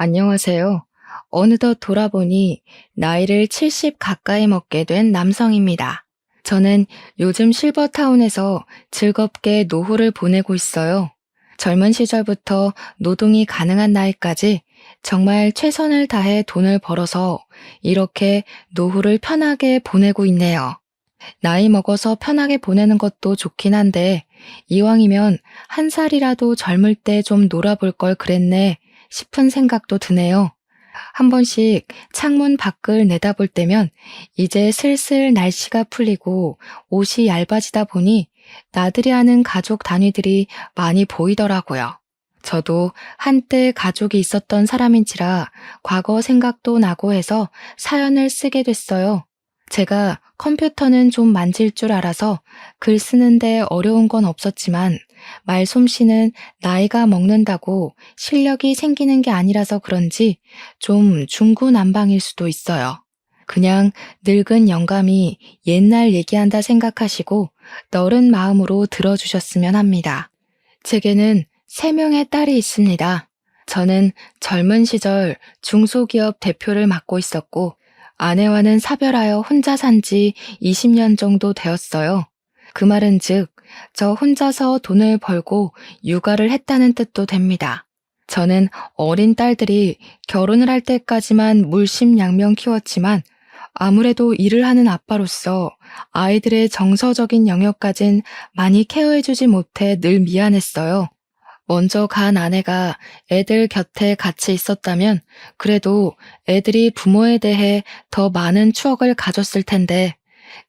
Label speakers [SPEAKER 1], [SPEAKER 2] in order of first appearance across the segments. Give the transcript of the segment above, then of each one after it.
[SPEAKER 1] 안녕하세요. 어느덧 돌아보니 나이를 70 가까이 먹게 된 남성입니다. 저는 요즘 실버타운에서 즐겁게 노후를 보내고 있어요. 젊은 시절부터 노동이 가능한 나이까지 정말 최선을 다해 돈을 벌어서 이렇게 노후를 편하게 보내고 있네요. 나이 먹어서 편하게 보내는 것도 좋긴 한데 이왕이면 한 살이라도 젊을 때 좀 놀아볼 걸 그랬네 싶은 생각도 드네요. 한 번씩 창문 밖을 내다볼 때면 이제 슬슬 날씨가 풀리고 옷이 얇아지다 보니 나들이 하는 가족 단위들이 많이 보이더라고요. 저도 한때 가족이 있었던 사람인지라 과거 생각도 나고 해서 사연을 쓰게 됐어요. 제가 컴퓨터는 좀 만질 줄 알아서 글 쓰는데 어려운 건 없었지만 말솜씨는 나이가 먹는다고 실력이 생기는 게 아니라서 그런지 좀 중구난방일 수도 있어요. 그냥 늙은 영감이 옛날 얘기한다 생각하시고 너른 마음으로 들어주셨으면 합니다. 제게는 3명의 딸이 있습니다. 저는 젊은 시절 중소기업 대표를 맡고 있었고 아내와는 사별하여 혼자 산지 20년 정도 되었어요. 그 말은 즉, 저 혼자서 돈을 벌고 육아를 했다는 뜻도 됩니다. 저는 어린 딸들이 결혼을 할 때까지만 물심양면 키웠지만 아무래도 일을 하는 아빠로서 아이들의 정서적인 영역까진 많이 케어해주지 못해 늘 미안했어요. 먼저 간 아내가 애들 곁에 같이 있었다면 그래도 애들이 부모에 대해 더 많은 추억을 가졌을 텐데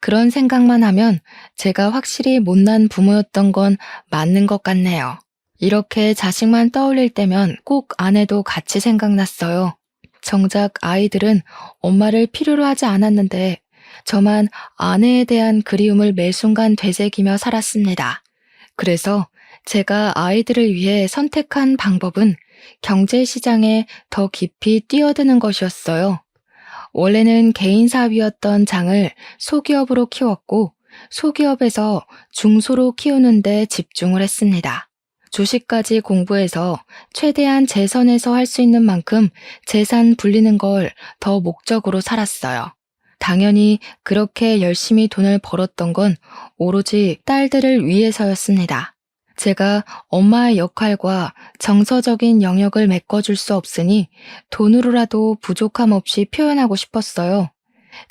[SPEAKER 1] 그런 생각만 하면 제가 확실히 못난 부모였던 건 맞는 것 같네요. 이렇게 자식만 떠올릴 때면 꼭 아내도 같이 생각났어요. 정작 아이들은 엄마를 필요로 하지 않았는데 저만 아내에 대한 그리움을 매 순간 되새기며 살았습니다. 그래서 제가 아이들을 위해 선택한 방법은 경제시장에 더 깊이 뛰어드는 것이었어요. 원래는 개인사업이었던 장을 소기업으로 키웠고 소기업에서 중소로 키우는 데 집중을 했습니다. 주식까지 공부해서 최대한 재선에서 할 수 있는 만큼 재산 불리는 걸 더 목적으로 살았어요. 당연히 그렇게 열심히 돈을 벌었던 건 오로지 딸들을 위해서였습니다. 제가 엄마의 역할과 정서적인 영역을 메꿔줄 수 없으니 돈으로라도 부족함 없이 표현하고 싶었어요.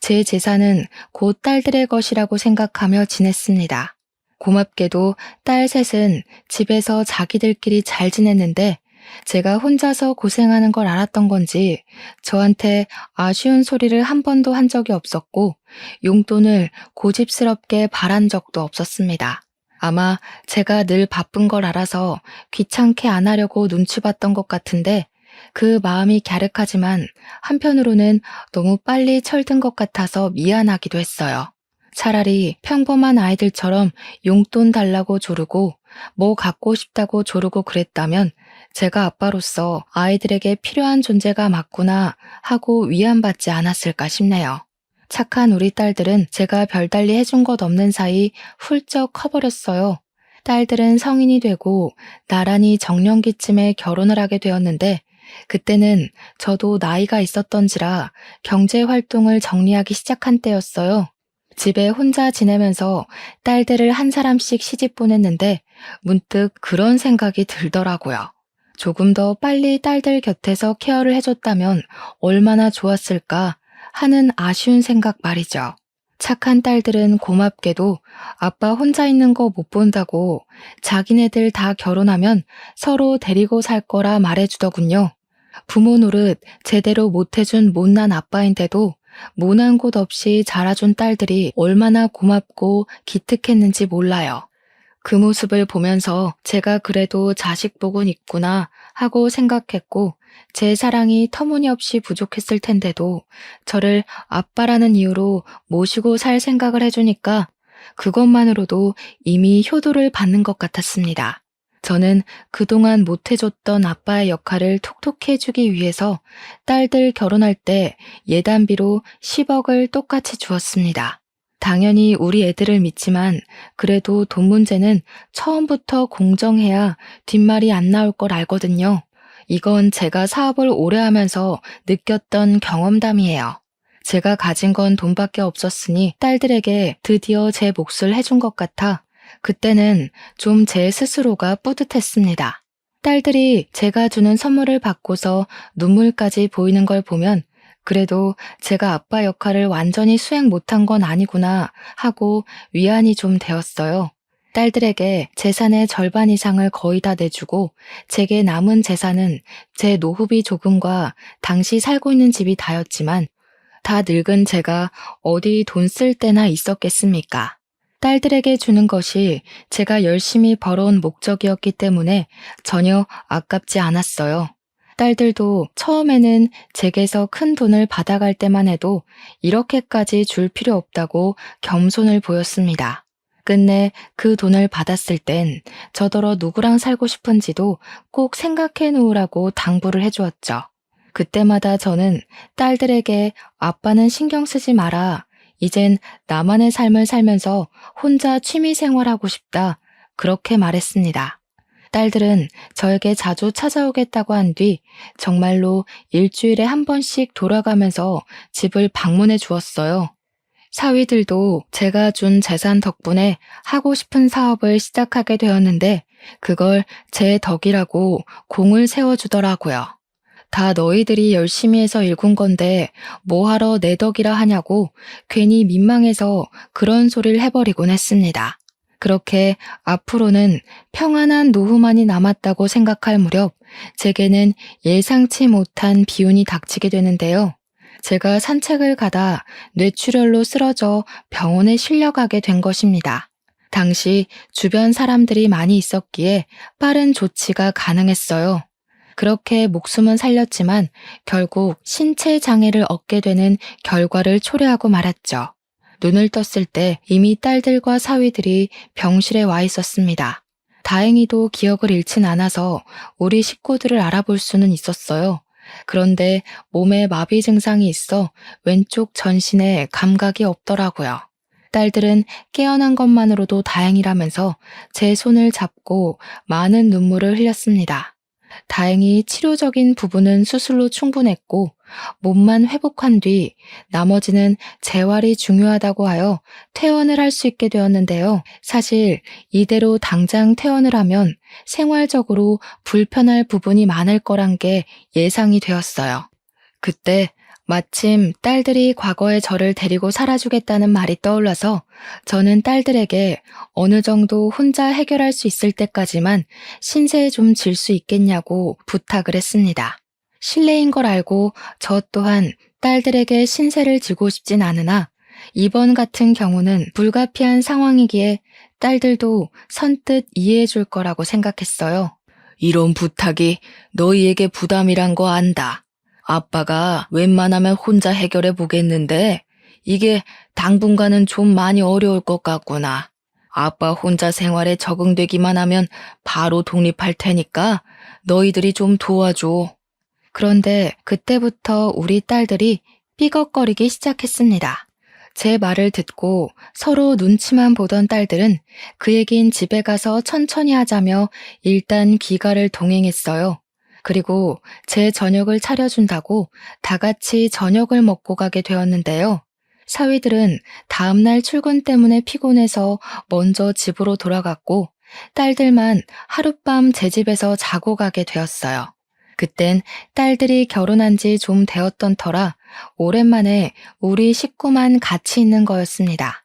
[SPEAKER 1] 제 재산은 곧 딸들의 것이라고 생각하며 지냈습니다. 고맙게도 딸 셋은 집에서 자기들끼리 잘 지냈는데 제가 혼자서 고생하는 걸 알았던 건지 저한테 아쉬운 소리를 한 번도 한 적이 없었고 용돈을 고집스럽게 바란 적도 없었습니다. 아마 제가 늘 바쁜 걸 알아서 귀찮게 안 하려고 눈치 봤던 것 같은데 그 마음이 갸륵하지만 한편으로는 너무 빨리 철든 것 같아서 미안하기도 했어요. 차라리 평범한 아이들처럼 용돈 달라고 조르고 뭐 갖고 싶다고 조르고 그랬다면 제가 아빠로서 아이들에게 필요한 존재가 맞구나 하고 위안받지 않았을까 싶네요. 착한 우리 딸들은 제가 별달리 해준 것 없는 사이 훌쩍 커버렸어요. 딸들은 성인이 되고 나란히 정년기쯤에 결혼을 하게 되었는데 그때는 저도 나이가 있었던지라 경제 활동을 정리하기 시작한 때였어요. 집에 혼자 지내면서 딸들을 한 사람씩 시집 보냈는데 문득 그런 생각이 들더라고요. 조금 더 빨리 딸들 곁에서 케어를 해줬다면 얼마나 좋았을까 하는 아쉬운 생각 말이죠. 착한 딸들은 고맙게도 아빠 혼자 있는 거 못 본다고 자기네들 다 결혼하면 서로 데리고 살 거라 말해주더군요. 부모 노릇 제대로 못해준 못난 아빠인데도 모난 곳 없이 자라준 딸들이 얼마나 고맙고 기특했는지 몰라요. 그 모습을 보면서 제가 그래도 자식 복은 있구나 하고 생각했고 제 사랑이 터무니없이 부족했을 텐데도 저를 아빠라는 이유로 모시고 살 생각을 해주니까 그것만으로도 이미 효도를 받는 것 같았습니다. 저는 그동안 못해줬던 아빠의 역할을 톡톡히 해주기 위해서 딸들 결혼할 때 예단비로 10억을 똑같이 주었습니다. 당연히 우리 애들을 믿지만 그래도 돈 문제는 처음부터 공정해야 뒷말이 안 나올 걸 알거든요. 이건 제가 사업을 오래 하면서 느꼈던 경험담이에요. 제가 가진 건 돈밖에 없었으니 딸들에게 드디어 제 몫을 해준 것 같아 그때는 좀 제 스스로가 뿌듯했습니다. 딸들이 제가 주는 선물을 받고서 눈물까지 보이는 걸 보면 그래도 제가 아빠 역할을 완전히 수행 못한 건 아니구나 하고 위안이 좀 되었어요. 딸들에게 재산의 절반 이상을 거의 다 내주고 제게 남은 재산은 제 노후비 조금과 당시 살고 있는 집이 다였지만 다 늙은 제가 어디 돈 쓸 때나 있었겠습니까? 딸들에게 주는 것이 제가 열심히 벌어온 목적이었기 때문에 전혀 아깝지 않았어요. 딸들도 처음에는 제게서 큰 돈을 받아갈 때만 해도 이렇게까지 줄 필요 없다고 겸손을 보였습니다. 끝내 그 돈을 받았을 땐 저더러 누구랑 살고 싶은지도 꼭 생각해 놓으라고 당부를 해주었죠. 그때마다 저는 딸들에게 아빠는 신경 쓰지 마라. 이젠 나만의 삶을 살면서 혼자 취미 생활하고 싶다. 그렇게 말했습니다. 딸들은 저에게 자주 찾아오겠다고 한 뒤 정말로 일주일에 한 번씩 돌아가면서 집을 방문해 주었어요. 사위들도 제가 준 재산 덕분에 하고 싶은 사업을 시작하게 되었는데 그걸 제 덕이라고 공을 세워주더라고요. 다 너희들이 열심히 해서 일군 건데 뭐하러 내 덕이라 하냐고 괜히 민망해서 그런 소리를 해버리곤 했습니다. 그렇게 앞으로는 평안한 노후만이 남았다고 생각할 무렵 제게는 예상치 못한 비운이 닥치게 되는데요. 제가 산책을 가다 뇌출혈로 쓰러져 병원에 실려가게 된 것입니다. 당시 주변 사람들이 많이 있었기에 빠른 조치가 가능했어요. 그렇게 목숨은 살렸지만 결국 신체 장애를 얻게 되는 결과를 초래하고 말았죠. 눈을 떴을 때 이미 딸들과 사위들이 병실에 와 있었습니다. 다행히도 기억을 잃진 않아서 우리 식구들을 알아볼 수는 있었어요. 그런데 몸에 마비 증상이 있어 왼쪽 전신에 감각이 없더라고요. 딸들은 깨어난 것만으로도 다행이라면서 제 손을 잡고 많은 눈물을 흘렸습니다. 다행히 치료적인 부분은 수술로 충분했고 몸만 회복한 뒤 나머지는 재활이 중요하다고 하여 퇴원을 할 수 있게 되었는데요. 사실 이대로 당장 퇴원을 하면 생활적으로 불편할 부분이 많을 거란 게 예상이 되었어요. 그때 마침 딸들이 과거의 저를 데리고 살아주겠다는 말이 떠올라서 저는 딸들에게 어느 정도 혼자 해결할 수 있을 때까지만 신세에 좀 질 수 있겠냐고 부탁을 했습니다. 실례인 걸 알고 저 또한 딸들에게 신세를 지고 싶진 않으나 이번 같은 경우는 불가피한 상황이기에 딸들도 선뜻 이해해 줄 거라고 생각했어요. 이런 부탁이 너희에게 부담이란 거 안다. 아빠가 웬만하면 혼자 해결해 보겠는데 이게 당분간은 좀 많이 어려울 것 같구나. 아빠 혼자 생활에 적응되기만 하면 바로 독립할 테니까 너희들이 좀 도와줘. 그런데 그때부터 우리 딸들이 삐걱거리기 시작했습니다. 제 말을 듣고 서로 눈치만 보던 딸들은 그 얘긴 집에 가서 천천히 하자며 일단 귀가를 동행했어요. 그리고 제 저녁을 차려준다고 다 같이 저녁을 먹고 가게 되었는데요. 사위들은 다음날 출근 때문에 피곤해서 먼저 집으로 돌아갔고 딸들만 하룻밤 제 집에서 자고 가게 되었어요. 그땐 딸들이 결혼한 지 좀 되었던 터라 오랜만에 우리 식구만 같이 있는 거였습니다.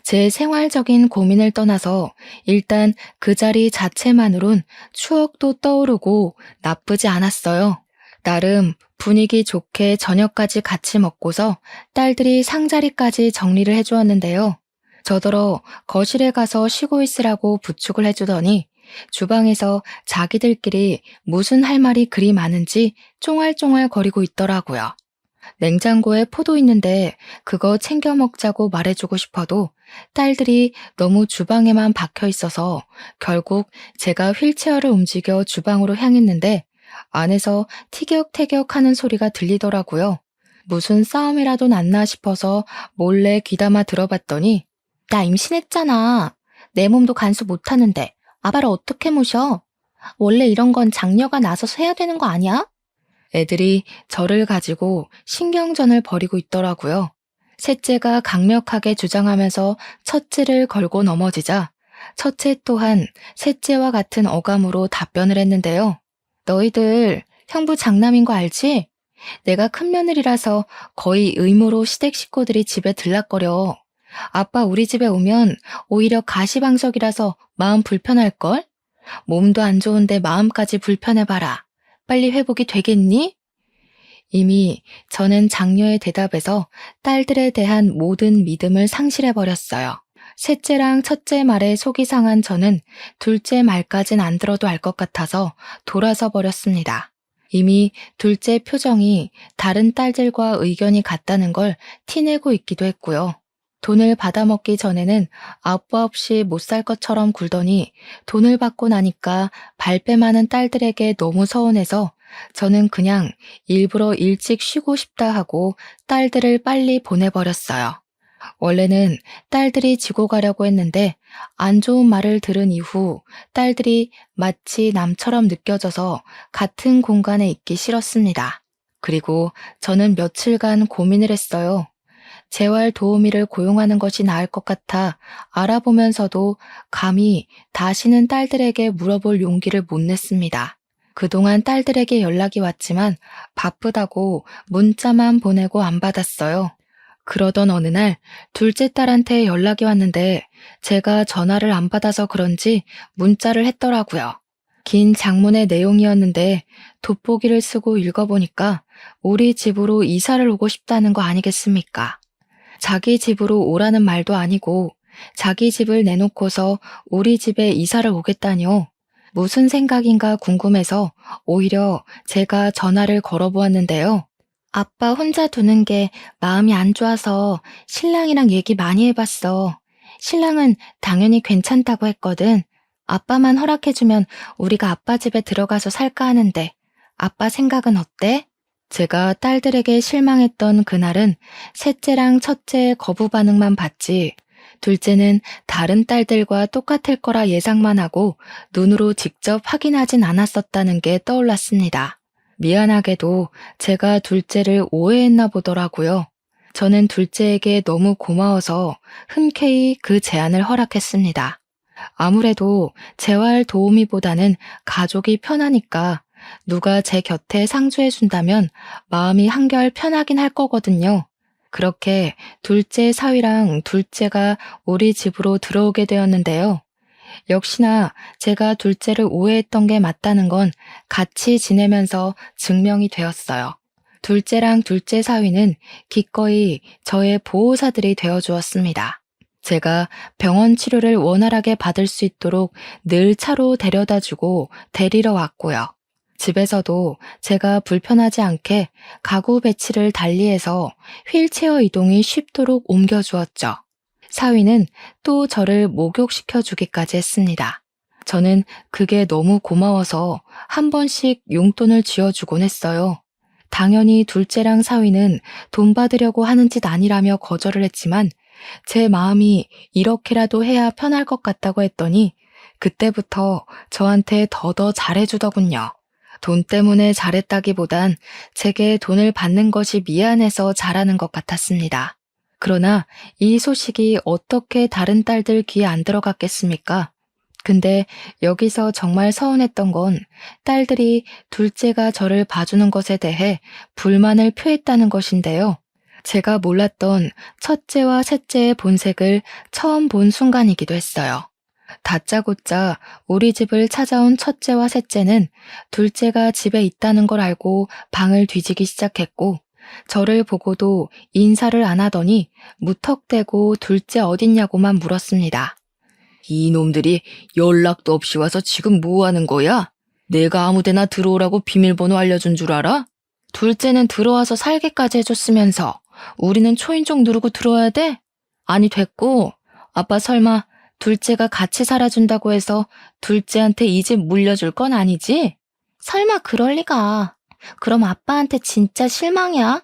[SPEAKER 1] 제 생활적인 고민을 떠나서 일단 그 자리 자체만으론 추억도 떠오르고 나쁘지 않았어요. 나름 분위기 좋게 저녁까지 같이 먹고서 딸들이 상자리까지 정리를 해주었는데요. 저더러 거실에 가서 쉬고 있으라고 부축을 해주더니 주방에서 자기들끼리 무슨 할 말이 그리 많은지 쫑알쫑알 거리고 있더라고요. 냉장고에 포도 있는데 그거 챙겨 먹자고 말해주고 싶어도 딸들이 너무 주방에만 박혀 있어서 결국 제가 휠체어를 움직여 주방으로 향했는데 안에서 티격태격 하는 소리가 들리더라고요. 무슨 싸움이라도 났나 싶어서 몰래 귀담아 들어봤더니 나 임신했잖아. 내 몸도 간수 못하는데 아빠를 어떻게 모셔?
[SPEAKER 2] 원래 이런 건 장녀가 나서서 해야 되는 거 아니야?
[SPEAKER 1] 애들이 저를 가지고 신경전을 벌이고 있더라고요. 셋째가 강력하게 주장하면서 첫째를 걸고 넘어지자 첫째 또한 셋째와 같은 어감으로 답변을 했는데요. 너희들 형부 장남인 거 알지? 내가 큰 며느리라서 거의 의무로 시댁 식구들이 집에 들락거려. 아빠 우리 집에 오면 오히려 가시방석이라서 마음 불편할걸? 몸도 안 좋은데 마음까지 불편해봐라. 빨리 회복이 되겠니? 이미 저는 장녀의 대답에서 딸들에 대한 모든 믿음을 상실해버렸어요. 셋째랑 첫째 말에 속이 상한 저는 둘째 말까진 안 들어도 알 것 같아서 돌아서 버렸습니다. 이미 둘째 표정이 다른 딸들과 의견이 같다는 걸 티내고 있기도 했고요. 돈을 받아먹기 전에는 아빠 없이 못 살 것처럼 굴더니 돈을 받고 나니까 발뺌 많은 딸들에게 너무 서운해서 저는 그냥 일부러 일찍 쉬고 싶다 하고 딸들을 빨리 보내버렸어요. 원래는 딸들이 지고 가려고 했는데 안 좋은 말을 들은 이후 딸들이 마치 남처럼 느껴져서 같은 공간에 있기 싫었습니다. 그리고 저는 며칠간 고민을 했어요. 재활 도우미를 고용하는 것이 나을 것 같아 알아보면서도 감히 다시는 딸들에게 물어볼 용기를 못 냈습니다. 그동안 딸들에게 연락이 왔지만 바쁘다고 문자만 보내고 안 받았어요. 그러던 어느 날 둘째 딸한테 연락이 왔는데 제가 전화를 안 받아서 그런지 문자를 했더라고요. 긴 장문의 내용이었는데 돋보기를 쓰고 읽어보니까 우리 집으로 이사를 오고 싶다는 거 아니겠습니까? 자기 집으로 오라는 말도 아니고 자기 집을 내놓고서 우리 집에 이사를 오겠다니요. 무슨 생각인가 궁금해서 오히려 제가 전화를 걸어보았는데요. 아빠 혼자 두는 게 마음이 안 좋아서 신랑이랑 얘기 많이 해봤어. 신랑은 당연히 괜찮다고 했거든. 아빠만 허락해주면 우리가 아빠 집에 들어가서 살까 하는데 아빠 생각은 어때? 제가 딸들에게 실망했던 그날은 셋째랑 첫째의 거부 반응만 봤지 둘째는 다른 딸들과 똑같을 거라 예상만 하고 눈으로 직접 확인하진 않았었다는 게 떠올랐습니다. 미안하게도 제가 둘째를 오해했나 보더라고요. 저는 둘째에게 너무 고마워서 흔쾌히 그 제안을 허락했습니다. 아무래도 재활 도우미보다는 가족이 편하니까 누가 제 곁에 상주해준다면 마음이 한결 편하긴 할 거거든요. 그렇게 둘째 사위랑 둘째가 우리 집으로 들어오게 되었는데요. 역시나 제가 둘째를 오해했던 게 맞다는 건 같이 지내면서 증명이 되었어요. 둘째랑 둘째 사위는 기꺼이 저의 보호사들이 되어주었습니다. 제가 병원 치료를 원활하게 받을 수 있도록 늘 차로 데려다주고 데리러 왔고요. 집에서도 제가 불편하지 않게 가구 배치를 달리해서 휠체어 이동이 쉽도록 옮겨주었죠. 사위는 또 저를 목욕시켜 주기까지 했습니다. 저는 그게 너무 고마워서 한 번씩 용돈을 쥐어주곤 했어요. 당연히 둘째랑 사위는 돈 받으려고 하는 짓 아니라며 거절을 했지만 제 마음이 이렇게라도 해야 편할 것 같다고 했더니 그때부터 저한테 더더 잘해주더군요. 돈 때문에 잘했다기보단 제게 돈을 받는 것이 미안해서 잘하는 것 같았습니다. 그러나 이 소식이 어떻게 다른 딸들 귀에 안 들어갔겠습니까? 근데 여기서 정말 서운했던 건 딸들이 둘째가 저를 봐주는 것에 대해 불만을 표했다는 것인데요. 제가 몰랐던 첫째와 셋째의 본색을 처음 본 순간이기도 했어요. 다짜고짜 우리 집을 찾아온 첫째와 셋째는 둘째가 집에 있다는 걸 알고 방을 뒤지기 시작했고 저를 보고도 인사를 안 하더니 무턱대고 둘째 어딨냐고만 물었습니다. 이놈들이 연락도 없이 와서 지금 뭐 하는 거야? 내가 아무데나 들어오라고 비밀번호 알려준 줄 알아? 둘째는 들어와서 살게까지 해줬으면서 우리는 초인종 누르고 들어와야 돼? 아니 됐고 아빠 설마 둘째가 같이 살아준다고 해서 둘째한테 이 집 물려줄 건 아니지?
[SPEAKER 2] 설마 그럴 리가. 그럼 아빠한테 진짜 실망이야?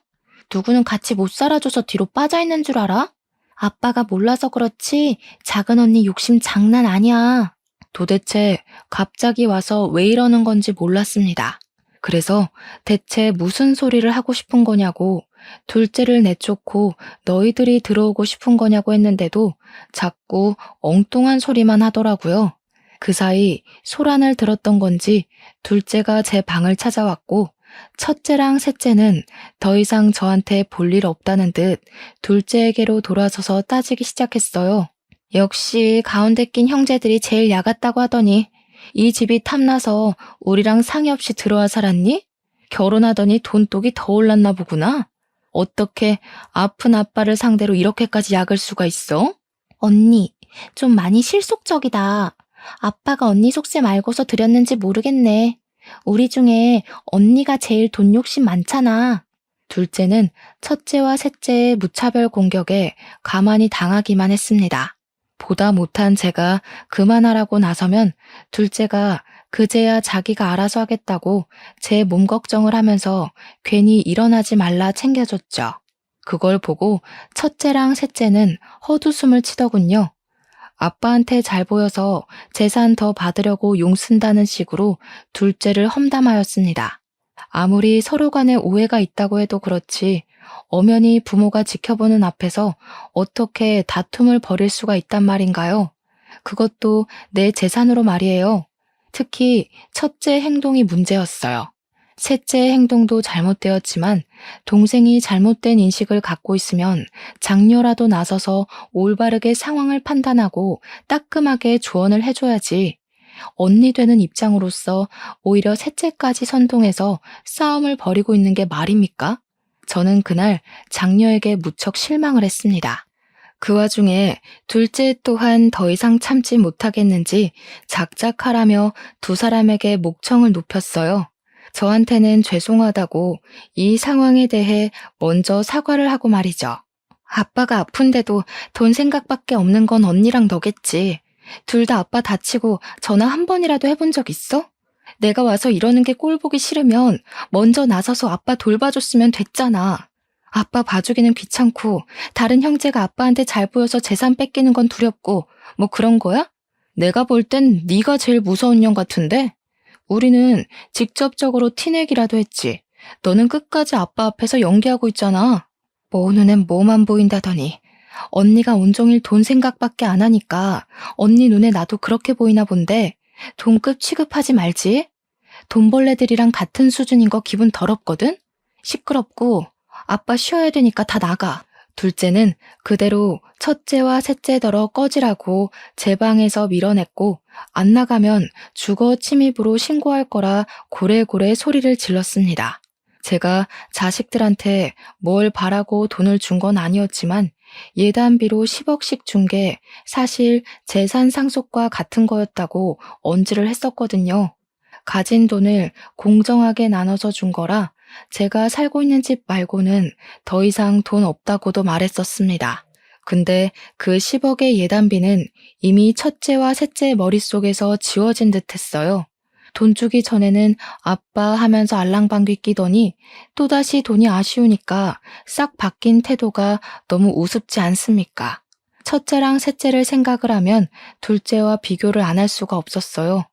[SPEAKER 2] 누구는 같이 못 살아줘서 뒤로 빠져있는 줄 알아? 아빠가 몰라서 그렇지 작은 언니 욕심 장난 아니야.
[SPEAKER 1] 도대체 갑자기 와서 왜 이러는 건지 몰랐습니다. 그래서 대체 무슨 소리를 하고 싶은 거냐고, 둘째를 내쫓고 너희들이 들어오고 싶은 거냐고 했는데도 자꾸 엉뚱한 소리만 하더라고요. 그 사이 소란을 들었던 건지 둘째가 제 방을 찾아왔고, 첫째랑 셋째는 더 이상 저한테 볼 일 없다는 듯 둘째에게로 돌아서서 따지기 시작했어요. 역시 가운데 낀 형제들이 제일 야같다고 하더니 이 집이 탐나서 우리랑 상의 없이 들어와 살았니? 결혼하더니 돈독이 더 올랐나 보구나. 어떻게 아픈 아빠를 상대로 이렇게까지 약을 수가 있어?
[SPEAKER 2] 언니, 좀 많이 실속적이다. 아빠가 언니 속셈 알고서 드렸는지 모르겠네. 우리 중에 언니가 제일 돈 욕심 많잖아.
[SPEAKER 1] 둘째는 첫째와 셋째의 무차별 공격에 가만히 당하기만 했습니다. 보다 못한 제가 그만하라고 나서면 둘째가 그제야 자기가 알아서 하겠다고 제 몸 걱정을 하면서 괜히 일어나지 말라 챙겨줬죠. 그걸 보고 첫째랑 셋째는 헛웃음을 치더군요. 아빠한테 잘 보여서 재산 더 받으려고 용 쓴다는 식으로 둘째를 험담하였습니다. 아무리 서로 간에 오해가 있다고 해도 그렇지 엄연히 부모가 지켜보는 앞에서 어떻게 다툼을 벌일 수가 있단 말인가요? 그것도 내 재산으로 말이에요. 특히 첫째 행동이 문제였어요. 셋째의 행동도 잘못되었지만 동생이 잘못된 인식을 갖고 있으면 장녀라도 나서서 올바르게 상황을 판단하고 따끔하게 조언을 해줘야지. 언니 되는 입장으로서 오히려 셋째까지 선동해서 싸움을 벌이고 있는 게 말입니까? 저는 그날 장녀에게 무척 실망을 했습니다. 그 와중에 둘째 또한 더 이상 참지 못하겠는지 작작하라며 두 사람에게 목청을 높였어요. 저한테는 죄송하다고 이 상황에 대해 먼저 사과를 하고 말이죠. 아빠가 아픈데도 돈 생각밖에 없는 건 언니랑 너겠지. 둘 다 아빠 다치고 전화 한 번이라도 해본 적 있어? 내가 와서 이러는 게 꼴 보기 싫으면 먼저 나서서 아빠 돌봐줬으면 됐잖아. 아빠 봐주기는 귀찮고 다른 형제가 아빠한테 잘 보여서 재산 뺏기는 건 두렵고 뭐 그런 거야? 내가 볼 땐 네가 제일 무서운 년 같은데? 우리는 직접적으로 티내기라도 했지. 너는 끝까지 아빠 앞에서 연기하고 있잖아. 뭐 눈엔 뭐만 보인다더니 언니가 온종일 돈 생각밖에 안 하니까 언니 눈에 나도 그렇게 보이나 본데 돈급 취급하지 말지. 돈벌레들이랑 같은 수준인 거 기분 더럽거든? 시끄럽고 아빠 쉬어야 되니까 다 나가. 둘째는 그대로 첫째와 셋째더러 꺼지라고 제 방에서 밀어냈고 안 나가면 주거 침입으로 신고할 거라 고래고래 소리를 질렀습니다. 제가 자식들한테 뭘 바라고 돈을 준 건 아니었지만 예단비로 10억씩 준 게 사실 재산 상속과 같은 거였다고 언지를 했었거든요. 가진 돈을 공정하게 나눠서 준 거라 제가 살고 있는 집 말고는 더 이상 돈 없다고도 말했었습니다. 근데 그 10억의 예단비는 이미 첫째와 셋째 머릿속에서 지워진 듯 했어요. 돈 주기 전에는 아빠 하면서 알랑방귀 끼더니 또다시 돈이 아쉬우니까 싹 바뀐 태도가 너무 우습지 않습니까? 첫째랑 셋째를 생각을 하면 둘째와 비교를 안 할 수가 없었어요.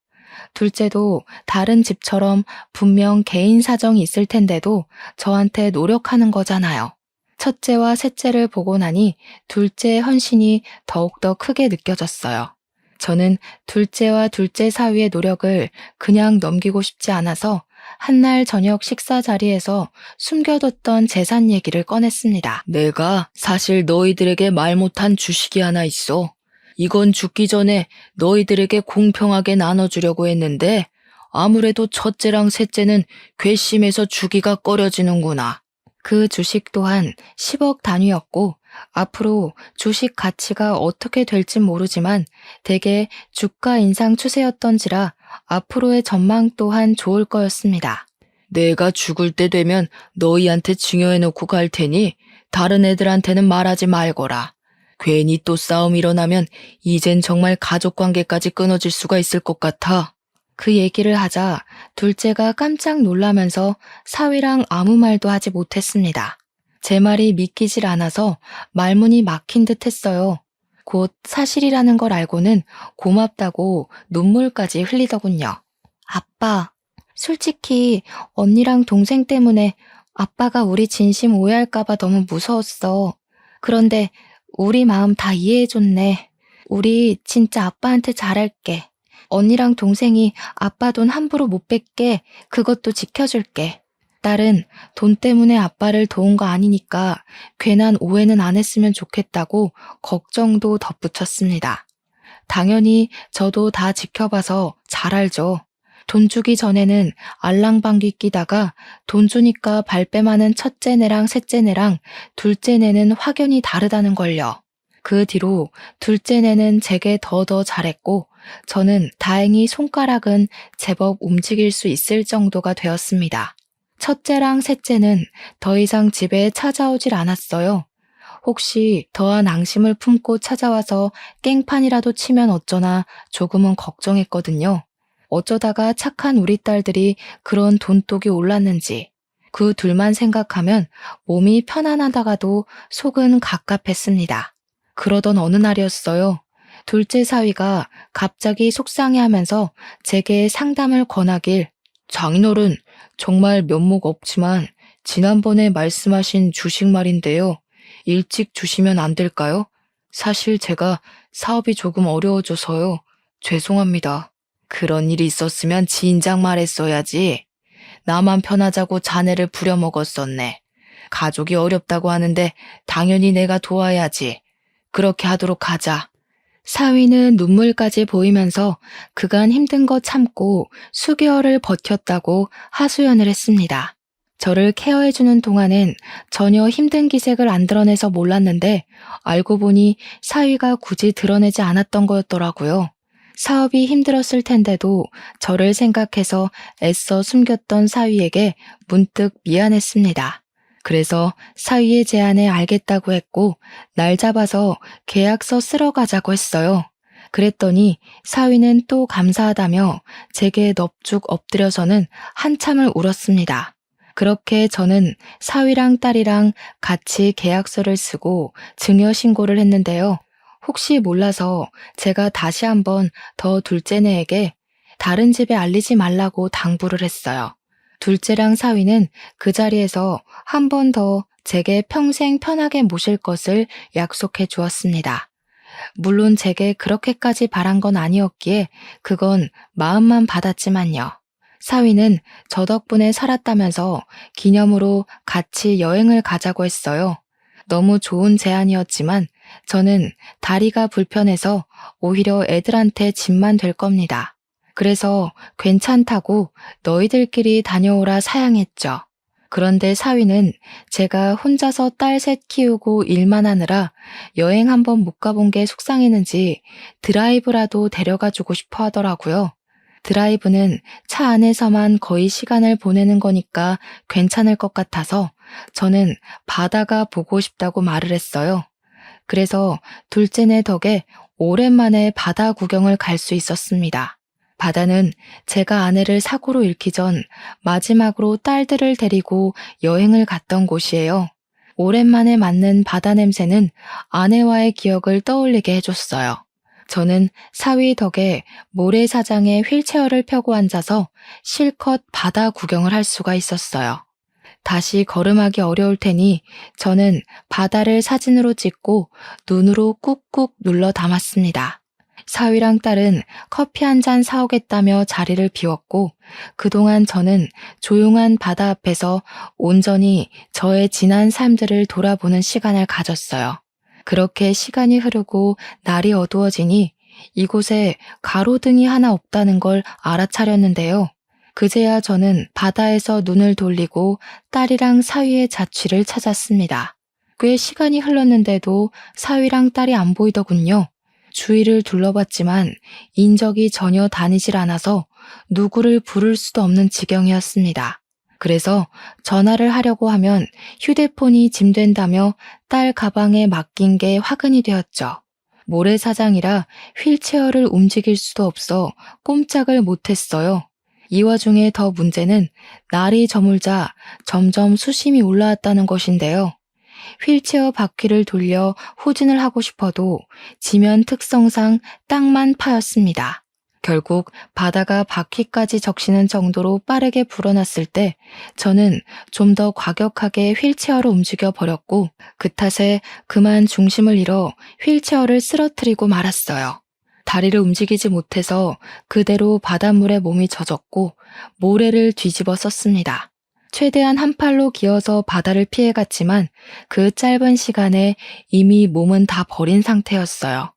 [SPEAKER 1] 둘째도 다른 집처럼 분명 개인 사정이 있을 텐데도 저한테 노력하는 거잖아요. 첫째와 셋째를 보고 나니 둘째의 헌신이 더욱더 크게 느껴졌어요. 저는 둘째와 둘째 사위의 노력을 그냥 넘기고 싶지 않아서 한날 저녁 식사 자리에서 숨겨뒀던 재산 얘기를 꺼냈습니다. 내가 사실 너희들에게 말 못한 주식이 하나 있어. 이건 죽기 전에 너희들에게 공평하게 나눠주려고 했는데 아무래도 첫째랑 셋째는 괘씸해서 주기가 꺼려지는구나. 그 주식 또한 10억 단위였고 앞으로 주식 가치가 어떻게 될진 모르지만 대개 주가 인상 추세였던지라 앞으로의 전망 또한 좋을 거였습니다. 내가 죽을 때 되면 너희한테 증여해놓고 갈 테니 다른 애들한테는 말하지 말거라. 괜히 또 싸움 일어나면 이젠 정말 가족관계까지 끊어질 수가 있을 것 같아. 그 얘기를 하자 둘째가 깜짝 놀라면서 사위랑 아무 말도 하지 못했습니다. 제 말이 믿기질 않아서 말문이 막힌 듯 했어요. 곧 사실이라는 걸 알고는 고맙다고 눈물까지 흘리더군요.
[SPEAKER 2] 아빠, 솔직히 언니랑 동생 때문에 아빠가 우리 진심 오해할까봐 너무 무서웠어. 그런데 우리 마음 다 이해해줬네. 우리 진짜 아빠한테 잘할게. 언니랑 동생이 아빠 돈 함부로 못 뺏게 그것도 지켜줄게. 딸은 돈 때문에 아빠를 도운 거 아니니까 괜한 오해는 안 했으면 좋겠다고 걱정도 덧붙였습니다. 당연히 저도 다 지켜봐서 잘 알죠. 돈 주기 전에는 알랑방귀 끼다가 돈 주니까 발뺌하는 첫째네랑 셋째네랑 둘째네는 확연히 다르다는 걸요. 그 뒤로 둘째네는 제게 더 잘했고 저는 다행히 손가락은 제법 움직일 수 있을 정도가 되었습니다. 첫째랑 셋째는 더 이상 집에 찾아오질 않았어요. 혹시 더한 앙심을 품고 찾아와서 깽판이라도 치면 어쩌나 조금은 걱정했거든요. 어쩌다가 착한 우리 딸들이 그런 돈독이 올랐는지 그 둘만 생각하면 몸이 편안하다가도 속은 갑갑했습니다. 그러던 어느 날이었어요. 둘째 사위가 갑자기 속상해하면서 제게 상담을 권하길 장인어른 정말 면목 없지만 지난번에 말씀하신 주식 말인데요. 일찍 주시면 안 될까요? 사실 제가 사업이 조금 어려워져서요. 죄송합니다. 그런 일이 있었으면 진작 말했어야지. 나만 편하자고 자네를 부려먹었었네. 가족이 어렵다고 하는데 당연히 내가 도와야지. 그렇게 하도록 하자. 사위는 눈물까지 보이면서 그간 힘든 거 참고 수개월을 버텼다고 하소연을 했습니다. 저를 케어해주는 동안엔 전혀 힘든 기색을 안 드러내서 몰랐는데 알고 보니 사위가 굳이 드러내지 않았던 거였더라고요. 사업이 힘들었을 텐데도 저를 생각해서 애써 숨겼던 사위에게 문득 미안했습니다. 그래서 사위의 제안에 알겠다고 했고 날 잡아서 계약서 쓰러 가자고 했어요. 그랬더니 사위는 또 감사하다며 제게 넙죽 엎드려서는 한참을 울었습니다. 그렇게 저는 사위랑 딸이랑 같이 계약서를 쓰고 증여신고를 했는데요. 혹시 몰라서 제가 다시 한번 더 둘째네에게 다른 집에 알리지 말라고 당부를 했어요. 둘째랑 사위는 그 자리에서 한 번 더 제게 평생 편하게 모실 것을 약속해 주었습니다. 물론 제게 그렇게까지 바란 건 아니었기에 그건 마음만 받았지만요. 사위는 저 덕분에 살았다면서 기념으로 같이 여행을 가자고 했어요. 너무 좋은 제안이었지만 저는 다리가 불편해서 오히려 애들한테 짐만 될 겁니다. 그래서 괜찮다고 너희들끼리 다녀오라 사양했죠. 그런데 사위는 제가 혼자서 딸 셋 키우고 일만 하느라 여행 한번 못 가본 게 속상했는지 드라이브라도 데려가주고 싶어 하더라고요. 드라이브는 차 안에서만 거의 시간을 보내는 거니까 괜찮을 것 같아서 저는 바다가 보고 싶다고 말을 했어요. 그래서 둘째네 덕에 오랜만에 바다 구경을 갈 수 있었습니다. 바다는 제가 아내를 사고로 잃기 전 마지막으로 딸들을 데리고 여행을 갔던 곳이에요. 오랜만에 맡는 바다 냄새는 아내와의 기억을 떠올리게 해줬어요. 저는 사위 덕에 모래사장에 휠체어를 펴고 앉아서 실컷 바다 구경을 할 수가 있었어요. 다시 걸음하기 어려울 테니 저는 바다를 사진으로 찍고 눈으로 꾹꾹 눌러 담았습니다. 사위랑 딸은 커피 한 잔 사오겠다며 자리를 비웠고 그동안 저는 조용한 바다 앞에서 온전히 저의 지난 삶들을 돌아보는 시간을 가졌어요. 그렇게 시간이 흐르고 날이 어두워지니 이곳에 가로등이 하나 없다는 걸 알아차렸는데요. 그제야 저는 바다에서 눈을 돌리고 딸이랑 사위의 자취를 찾았습니다. 꽤 시간이 흘렀는데도 사위랑 딸이 안 보이더군요. 주위를 둘러봤지만 인적이 전혀 다니질 않아서 누구를 부를 수도 없는 지경이었습니다. 그래서 전화를 하려고 하면 휴대폰이 짐된다며 딸 가방에 맡긴 게 화근이 되었죠. 모래사장이라 휠체어를 움직일 수도 없어 꼼짝을 못했어요. 이 와중에 더 문제는 날이 저물자 점점 수심이 올라왔다는 것인데요.
[SPEAKER 1] 휠체어 바퀴를 돌려 후진을 하고 싶어도 지면 특성상 땅만 파였습니다. 결국 바다가 바퀴까지 적시는 정도로 빠르게 불어났을 때 저는 좀 더 과격하게 휠체어로 움직여 버렸고 그 탓에 그만 중심을 잃어 휠체어를 쓰러뜨리고 말았어요. 다리를 움직이지 못해서 그대로 바닷물에 몸이 젖었고 모래를 뒤집어 썼습니다. 최대한 한 팔로 기어서 바다를 피해갔지만 그 짧은 시간에 이미 몸은 다 버린 상태였어요.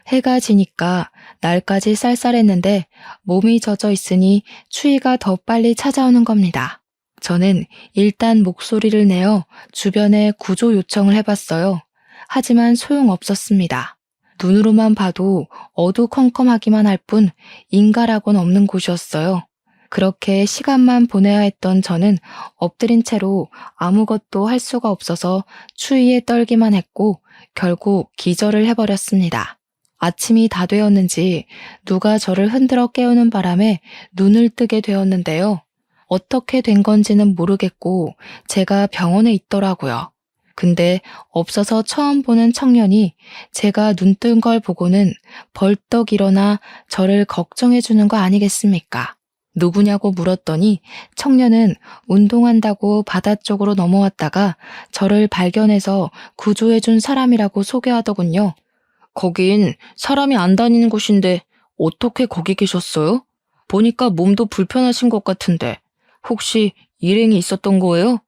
[SPEAKER 1] 해가 지니까 날까지 쌀쌀했는데 몸이 젖어 있으니 추위가 더 빨리 찾아오는 겁니다. 저는 일단 목소리를 내어 주변에 구조 요청을 해봤어요. 하지만 소용없었습니다. 눈으로만 봐도 어두컴컴하기만 할 뿐 인가라고는 없는 곳이었어요. 그렇게 시간만 보내야 했던 저는 엎드린 채로 아무것도 할 수가 없어서 추위에 떨기만 했고 결국 기절을 해버렸습니다. 아침이 다 되었는지 누가 저를 흔들어 깨우는 바람에 눈을 뜨게 되었는데요. 어떻게 된 건지는 모르겠고 제가 병원에 있더라고요. 근데 없어서 처음 보는 청년이 제가 눈 뜬 걸 보고는 벌떡 일어나 저를 걱정해 주는 거 아니겠습니까? 누구냐고 물었더니 청년은 운동한다고 바다 쪽으로 넘어왔다가 저를 발견해서 구조해 준 사람이라고 소개하더군요. 거긴 사람이 안 다니는 곳인데 어떻게 거기 계셨어요? 보니까 몸도 불편하신 것 같은데 혹시 일행이 있었던 거예요?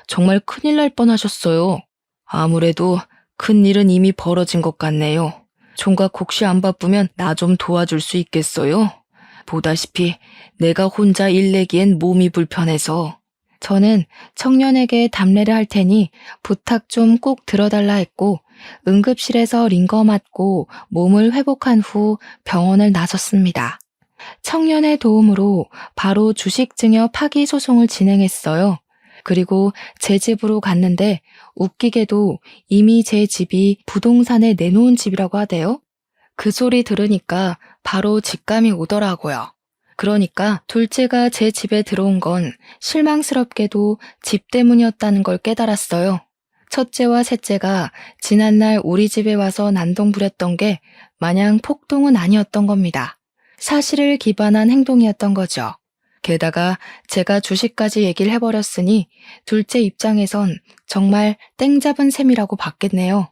[SPEAKER 1] 정말 큰일 날 뻔하셨어요. 아무래도 큰일은 이미 벌어진 것 같네요. 총각 혹시 안 바쁘면 나 좀 도와줄 수 있겠어요? 보다시피 내가 혼자 일 내기엔 몸이 불편해서. 저는 청년에게 답례를 할 테니 부탁 좀 꼭 들어달라 했고 응급실에서 링거 맞고 몸을 회복한 후 병원을 나섰습니다. 청년의 도움으로 바로 주식증여 파기 소송을 진행했어요. 그리고 제 집으로 갔는데 웃기게도 이미 제 집이 부동산에 내놓은 집이라고 하대요. 그 소리 들으니까 바로 직감이 오더라고요. 그러니까 둘째가 제 집에 들어온 건 실망스럽게도 집 때문이었다는 걸 깨달았어요. 첫째와 셋째가 지난날 우리 집에 와서 난동 부렸던 게 마냥 폭동은 아니었던 겁니다. 사실을 기반한 행동이었던 거죠. 게다가 제가 주식까지 얘기를 해버렸으니 둘째 입장에선 정말 땡 잡은 셈이라고 봤겠네요.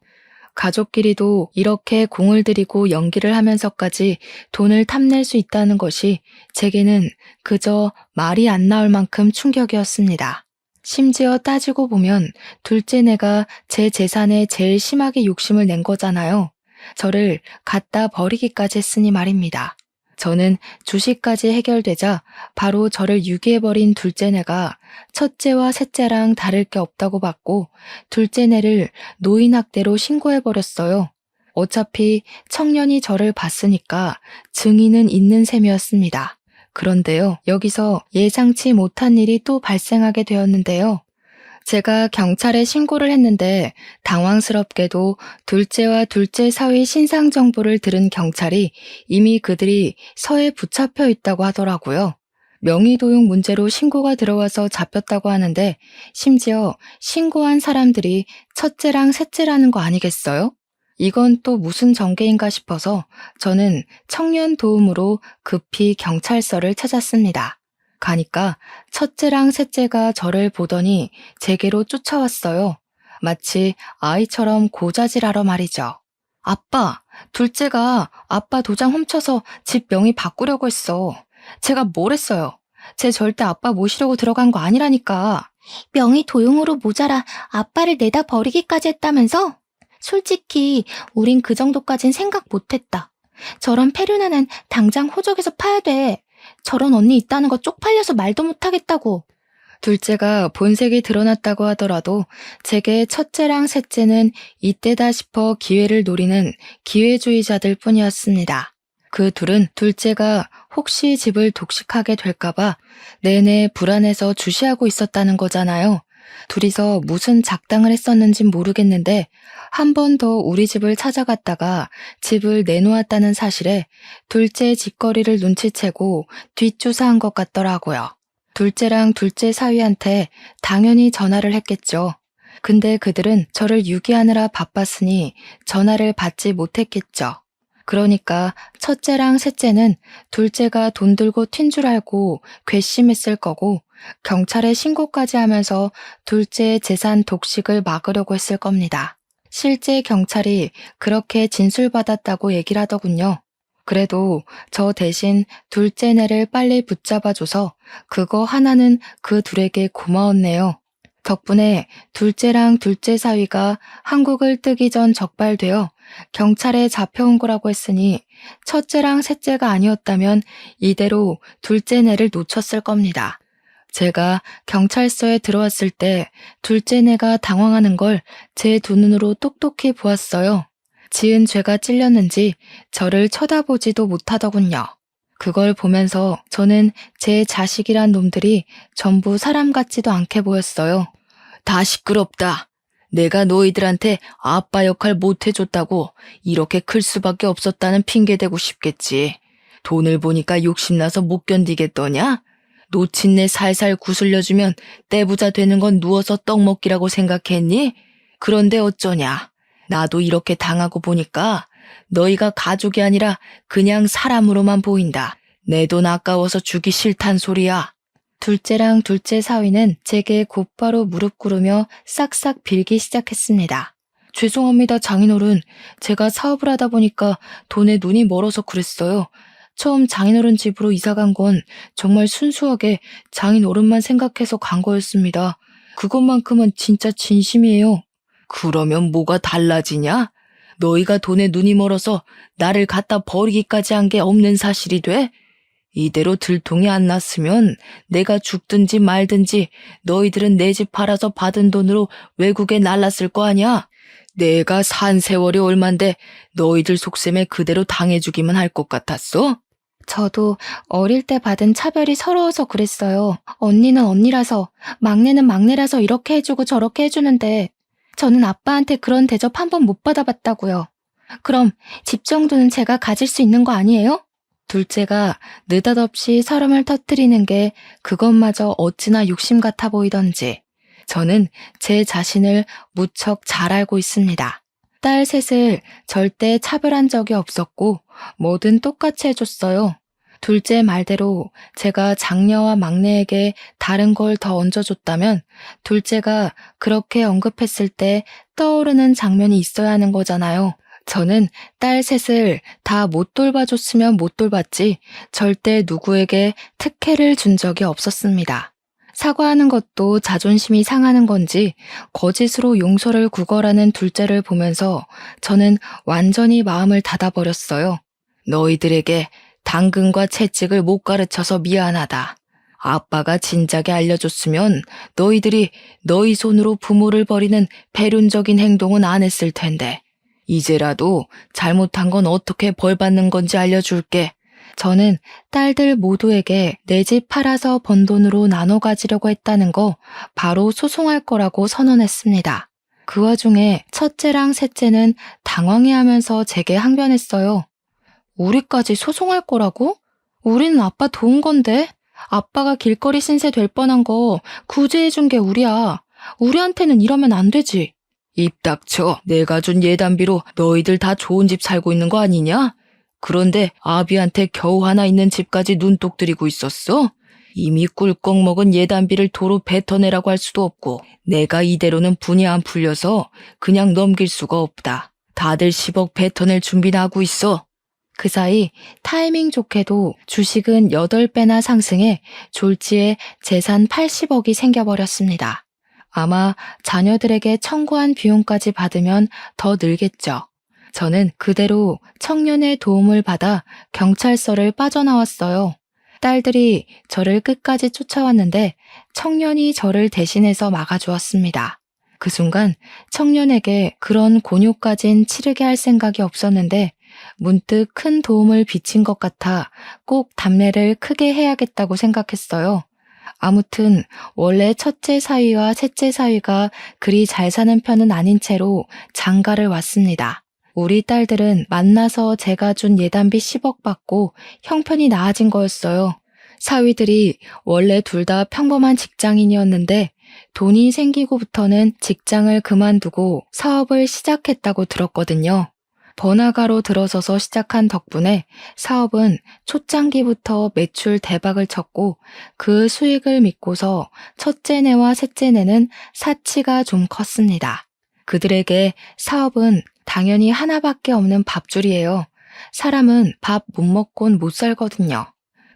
[SPEAKER 1] 가족끼리도 이렇게 공을 들이고 연기를 하면서까지 돈을 탐낼 수 있다는 것이 제게는 그저 말이 안 나올 만큼 충격이었습니다. 심지어 따지고 보면 둘째네가 제 재산에 제일 심하게 욕심을 낸 거잖아요. 저를 갖다 버리기까지 했으니 말입니다. 저는 주식까지 해결되자 바로 저를 유기해버린 둘째네가 첫째와 셋째랑 다를 게 없다고 봤고 둘째네를 노인학대로 신고해버렸어요. 어차피 청년이 저를 봤으니까 증인은 있는 셈이었습니다. 그런데요, 여기서 예상치 못한 일이 또 발생하게 되었는데요. 제가 경찰에 신고를 했는데 당황스럽게도 둘째와 둘째 사위 신상 정보를 들은 경찰이 이미 그들이 서에 붙잡혀 있다고 하더라고요. 명의도용 문제로 신고가 들어와서 잡혔다고 하는데 심지어 신고한 사람들이 첫째랑 셋째라는 거 아니겠어요? 이건 또 무슨 전개인가 싶어서 저는 청년 도움으로 급히 경찰서를 찾았습니다. 가니까 첫째랑 셋째가 저를 보더니 제게로 쫓아왔어요. 마치 아이처럼 고자질하러 말이죠. 아빠, 둘째가 아빠 도장 훔쳐서 집 명의 바꾸려고 했어. 제가 뭘 했어요? 쟤 절대 아빠 모시려고 들어간 거 아니라니까.
[SPEAKER 2] 명의 도용으로 모자라 아빠를 내다 버리기까지 했다면서? 솔직히 우린 그 정도까진 생각 못했다. 저런 페류나는 당장 호적에서 파야 돼. 저런 언니 있다는 거 쪽팔려서 말도 못하겠다고.
[SPEAKER 1] 둘째가 본색이 드러났다고 하더라도 제게 첫째랑 셋째는 이때다 싶어 기회를 노리는 기회주의자들 뿐이었습니다. 그 둘은 둘째가 혹시 집을 독식하게 될까봐 내내 불안해서 주시하고 있었다는 거잖아요. 둘이서 무슨 작당을 했었는진 모르겠는데 한 번 더 우리 집을 찾아갔다가 집을 내놓았다는 사실에 둘째 짓거리를 눈치채고 뒷조사한 것 같더라고요. 둘째랑 둘째 사위한테 당연히 전화를 했겠죠. 근데 그들은 저를 유기하느라 바빴으니 전화를 받지 못했겠죠. 그러니까 첫째랑 셋째는 둘째가 돈 들고 튄 줄 알고 괘씸했을 거고 경찰에 신고까지 하면서 둘째의 재산 독식을 막으려고 했을 겁니다. 실제 경찰이 그렇게 진술받았다고 얘기를 하더군요. 그래도 저 대신 둘째네를 빨리 붙잡아줘서 그거 하나는 그 둘에게 고마웠네요. 덕분에 둘째랑 둘째 사위가 한국을 뜨기 전 적발되어 경찰에 잡혀온 거라고 했으니 첫째랑 셋째가 아니었다면 이대로 둘째네를 놓쳤을 겁니다. 제가 경찰서에 들어왔을 때 둘째네가 당황하는 걸 제 두 눈으로 똑똑히 보았어요. 지은 죄가 찔렸는지 저를 쳐다보지도 못하더군요. 그걸 보면서 저는 제 자식이란 놈들이 전부 사람 같지도 않게 보였어요. 다 시끄럽다. 내가 너희들한테 아빠 역할 못 해줬다고 이렇게 클 수밖에 없었다는 핑계 대고 싶겠지. 돈을 보니까 욕심나서 못 견디겠더냐? 놓친 내 살살 구슬려주면 떼부자 되는 건 누워서 떡 먹기라고 생각했니? 그런데 어쩌냐. 나도 이렇게 당하고 보니까 너희가 가족이 아니라 그냥 사람으로만 보인다. 내 돈 아까워서 주기 싫단 소리야. 둘째랑 둘째 사위는 제게 곧바로 무릎 꿇으며 싹싹 빌기 시작했습니다. 죄송합니다, 장인어른. 제가 사업을 하다 보니까 돈에 눈이 멀어서 그랬어요. 처음 장인어른 집으로 이사 간 건 정말 순수하게 장인어른만 생각해서 간 거였습니다. 그것만큼은 진짜 진심이에요. 그러면 뭐가 달라지냐? 너희가 돈에 눈이 멀어서 나를 갖다 버리기까지 한 게 없는 사실이 돼? 이대로 들통이 안 났으면 내가 죽든지 말든지 너희들은 내 집 팔아서 받은 돈으로 외국에 날랐을 거 아니야? 내가 산 세월이 얼만데 너희들 속셈에 그대로 당해주기만 할 것 같았어?
[SPEAKER 2] 저도 어릴 때 받은 차별이 서러워서 그랬어요. 언니는 언니라서, 막내는 막내라서 이렇게 해주고 저렇게 해주는데 저는 아빠한테 그런 대접 한 번 못 받아봤다고요. 그럼 집 정도는 제가 가질 수 있는 거 아니에요?
[SPEAKER 1] 둘째가 느닷없이 사람을 터뜨리는 게 그것마저 어찌나 욕심 같아 보이던지 저는 제 자신을 무척 잘 알고 있습니다. 딸 셋을 절대 차별한 적이 없었고 뭐든 똑같이 해줬어요. 둘째 말대로 제가 장녀와 막내에게 다른 걸 더 얹어줬다면 둘째가 그렇게 언급했을 때 떠오르는 장면이 있어야 하는 거잖아요. 저는 딸 셋을 다 못 돌봐줬으면 못 돌봤지 절대 누구에게 특혜를 준 적이 없었습니다. 사과하는 것도 자존심이 상하는 건지 거짓으로 용서를 구걸하는 둘째를 보면서 저는 완전히 마음을 닫아버렸어요. 너희들에게 당근과 채찍을 못 가르쳐서 미안하다. 아빠가 진작에 알려줬으면 너희들이 너희 손으로 부모를 버리는 배륜적인 행동은 안 했을 텐데 이제라도 잘못한 건 어떻게 벌받는 건지 알려줄게. 저는 딸들 모두에게 내 집 팔아서 번 돈으로 나눠 가지려고 했다는 거 바로 소송할 거라고 선언했습니다. 그 와중에 첫째랑 셋째는 당황해하면서 제게 항변했어요. 우리까지 소송할 거라고? 우리는 아빠 도운 건데. 아빠가 길거리 신세 될 뻔한 거 구제해준 게 우리야. 우리한테는 이러면 안 되지. 입 닥쳐. 내가 준 예단비로 너희들 다 좋은 집 살고 있는 거 아니냐? 그런데 아비한테 겨우 하나 있는 집까지 눈독 들이고 있었어? 이미 꿀꺽 먹은 예단비를 도로 뱉어내라고 할 수도 없고 내가 이대로는 분이 안 풀려서 그냥 넘길 수가 없다. 다들 10억 뱉어낼 준비나 하고 있어. 그 사이 타이밍 좋게도 주식은 8배나 상승해 졸지에 재산 80억이 생겨버렸습니다. 아마 자녀들에게 청구한 비용까지 받으면 더 늘겠죠. 저는 그대로 청년의 도움을 받아 경찰서를 빠져나왔어요. 딸들이 저를 끝까지 쫓아왔는데 청년이 저를 대신해서 막아주었습니다. 그 순간 청년에게 그런 곤욕까진 치르게 할 생각이 없었는데 문득 큰 도움을 비친 것 같아 꼭 답례를 크게 해야겠다고 생각했어요. 아무튼 원래 첫째 사위와 셋째 사위가 그리 잘 사는 편은 아닌 채로 장가를 왔습니다. 우리 딸들은 만나서 제가 준 예단비 10억 받고 형편이 나아진 거였어요. 사위들이 원래 둘 다 평범한 직장인이었는데 돈이 생기고부터는 직장을 그만두고 사업을 시작했다고 들었거든요. 번화가로 들어서서 시작한 덕분에 사업은 초창기부터 매출 대박을 쳤고 그 수익을 믿고서 첫째네와 셋째네는 사치가 좀 컸습니다. 그들에게 사업은 당연히 하나밖에 없는 밥줄이에요. 사람은 밥 못 먹곤 못 살거든요.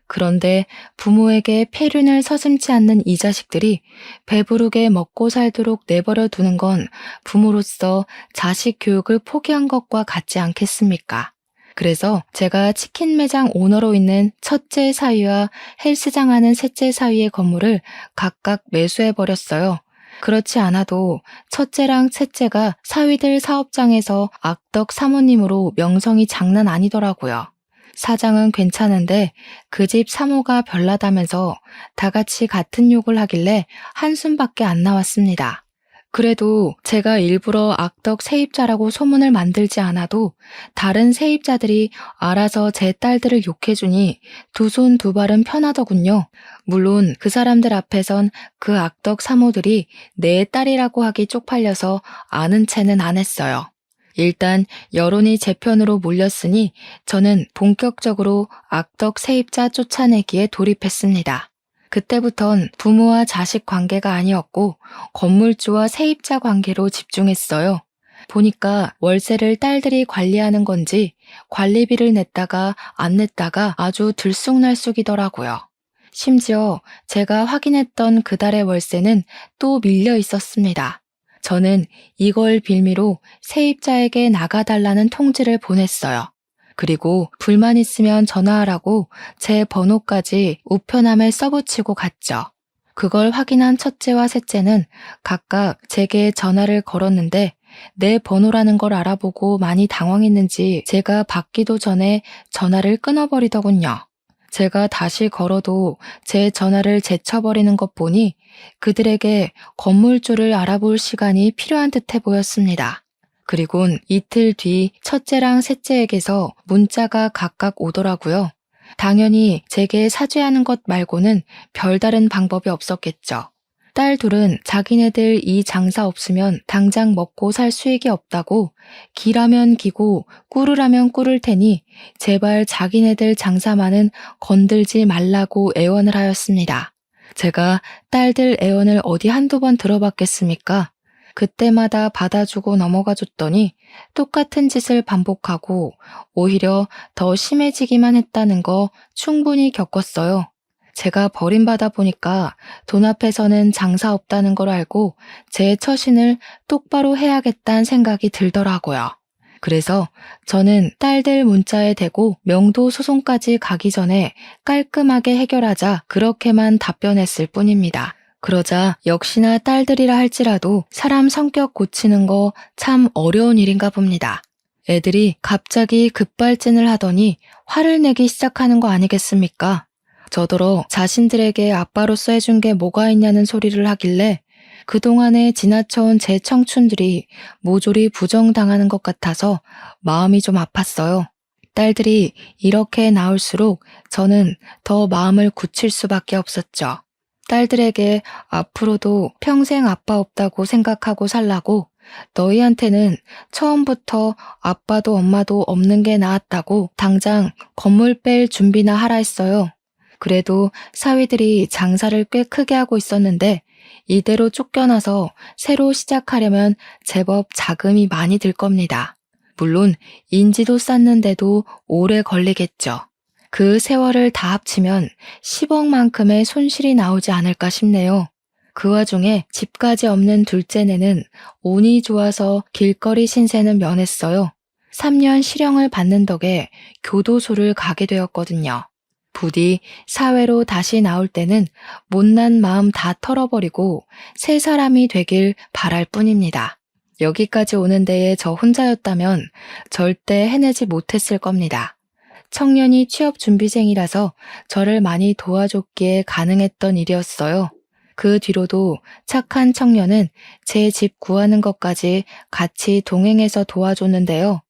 [SPEAKER 1] 그런데 부모에게 폐륜을 서슴지 않는 이 자식들이 배부르게 먹고 살도록 내버려 두는 건 부모로서 자식 교육을 포기한 것과 같지 않겠습니까? 그래서 제가 치킨 매장 오너로 있는 첫째 사위와 헬스장 하는 셋째 사위의 건물을 각각 매수해버렸어요. 그렇지 않아도 첫째랑 셋째가 사위들 사업장에서 악덕 사모님으로 명성이 장난 아니더라고요. 사장은 괜찮은데 그 집 사모가 별나다면서 다 같이 같은 욕을 하길래 한숨밖에 안 나왔습니다. 그래도 제가 일부러 악덕 세입자라고 소문을 만들지 않아도 다른 세입자들이 알아서 제 딸들을 욕해주니 두 손 두 발은 편하더군요. 물론 그 사람들 앞에선 그 악덕 사모들이 내 딸이라고 하기 쪽팔려서 아는 체는 안 했어요. 일단 여론이 제 편으로 몰렸으니 저는 본격적으로 악덕 세입자 쫓아내기에 돌입했습니다. 그때부턴 부모와 자식 관계가 아니었고 건물주와 세입자 관계로 집중했어요. 보니까 월세를 딸들이 관리하는 건지 관리비를 냈다가 안 냈다가 아주 들쑥날쑥이더라고요. 심지어 제가 확인했던 그달의 월세는 또 밀려 있었습니다. 저는 이걸 빌미로 세입자에게 나가달라는 통지를 보냈어요. 그리고 불만 있으면 전화하라고 제 번호까지 우편함에 써붙이고 갔죠. 그걸 확인한 첫째와 셋째는 각각 제게 전화를 걸었는데 내 번호라는 걸 알아보고 많이 당황했는지 제가 받기도 전에 전화를 끊어버리더군요. 제가 다시 걸어도 제 전화를 제쳐버리는 것 보니 그들에게 건물주를 알아볼 시간이 필요한 듯해 보였습니다. 그리곤 이틀 뒤 첫째랑 셋째에게서 문자가 각각 오더라고요. 당연히 제게 사죄하는 것 말고는 별다른 방법이 없었겠죠. 딸 둘은 자기네들 이 장사 없으면 당장 먹고 살 수익이 없다고 기라면 기고 꿀으라면 꿀을 테니 제발 자기네들 장사만은 건들지 말라고 애원을 하였습니다. 제가 딸들 애원을 어디 한두 번 들어봤겠습니까? 그때마다 받아주고 넘어가 줬더니 똑같은 짓을 반복하고 오히려 더 심해지기만 했다는 거 충분히 겪었어요. 제가 버림받아 보니까 돈 앞에서는 장사 없다는 걸 알고 제 처신을 똑바로 해야겠다는 생각이 들더라고요. 그래서 저는 딸들 문자에 대고 명도 소송까지 가기 전에 깔끔하게 해결하자 그렇게만 답변했을 뿐입니다. 그러자 역시나 딸들이라 할지라도 사람 성격 고치는 거 참 어려운 일인가 봅니다. 애들이 갑자기 급발진을 하더니 화를 내기 시작하는 거 아니겠습니까? 저더러 자신들에게 아빠로서 해준 게 뭐가 있냐는 소리를 하길래 그동안에 지나쳐온 제 청춘들이 모조리 부정당하는 것 같아서 마음이 좀 아팠어요. 딸들이 이렇게 나올수록 저는 더 마음을 굳힐 수밖에 없었죠. 딸들에게 앞으로도 평생 아빠 없다고 생각하고 살라고 너희한테는 처음부터 아빠도 엄마도 없는 게 나았다고 당장 건물 뺄 준비나 하라 했어요. 그래도 사위들이 장사를 꽤 크게 하고 있었는데 이대로 쫓겨나서 새로 시작하려면 제법 자금이 많이 들 겁니다. 물론 인지도 쌓는데도 오래 걸리겠죠. 그 세월을 다 합치면 10억만큼의 손실이 나오지 않을까 싶네요. 그 와중에 집까지 없는 둘째네는 운이 좋아서 길거리 신세는 면했어요. 3년 실형을 받는 덕에 교도소를 가게 되었거든요. 부디 사회로 다시 나올 때는 못난 마음 다 털어버리고 새 사람이 되길 바랄 뿐입니다. 여기까지 오는 데에 저 혼자였다면 절대 해내지 못했을 겁니다. 청년이 취업 준비생이라서 저를 많이 도와줬기에 가능했던 일이었어요. 그 뒤로도 착한 청년은 제 집 구하는 것까지 같이 동행해서 도와줬는데요.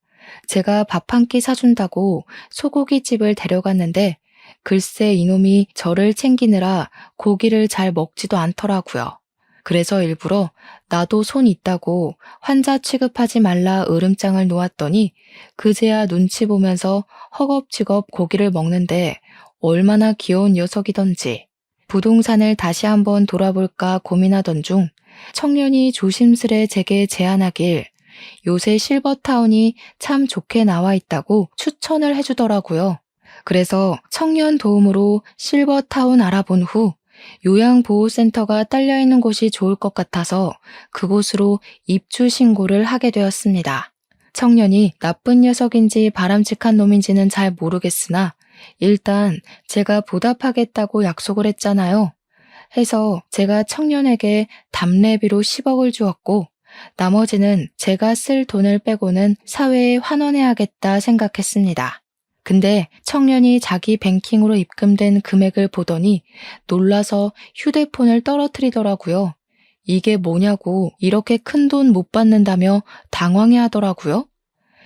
[SPEAKER 1] 제가 밥 한 끼 사준다고 소고기집을 데려갔는데 글쎄 이놈이 저를 챙기느라 고기를 잘 먹지도 않더라고요. 그래서 일부러 나도 손 있다고 환자 취급하지 말라 으름장을 놓았더니 그제야 눈치 보면서 허겁지겁 고기를 먹는데 얼마나 귀여운 녀석이던지. 부동산을 다시 한번 돌아볼까 고민하던 중 청년이 조심스레 제게 제안하길 요새 실버타운이 참 좋게 나와 있다고 추천을 해주더라고요. 그래서 청년 도움으로 실버타운 알아본 후 요양보호센터가 딸려있는 곳이 좋을 것 같아서 그곳으로 입주 신고를 하게 되었습니다. 청년이 나쁜 녀석인지 바람직한 놈인지는 잘 모르겠으나 일단 제가 보답하겠다고 약속을 했잖아요. 해서 제가 청년에게 답례비로 10억을 주었고 나머지는 제가 쓸 돈을 빼고는 사회에 환원해야겠다 생각했습니다. 근데 청년이 자기 뱅킹으로 입금된 금액을 보더니 놀라서 휴대폰을 떨어뜨리더라고요. 이게 뭐냐고 이렇게 큰 돈 못 받는다며 당황해 하더라고요.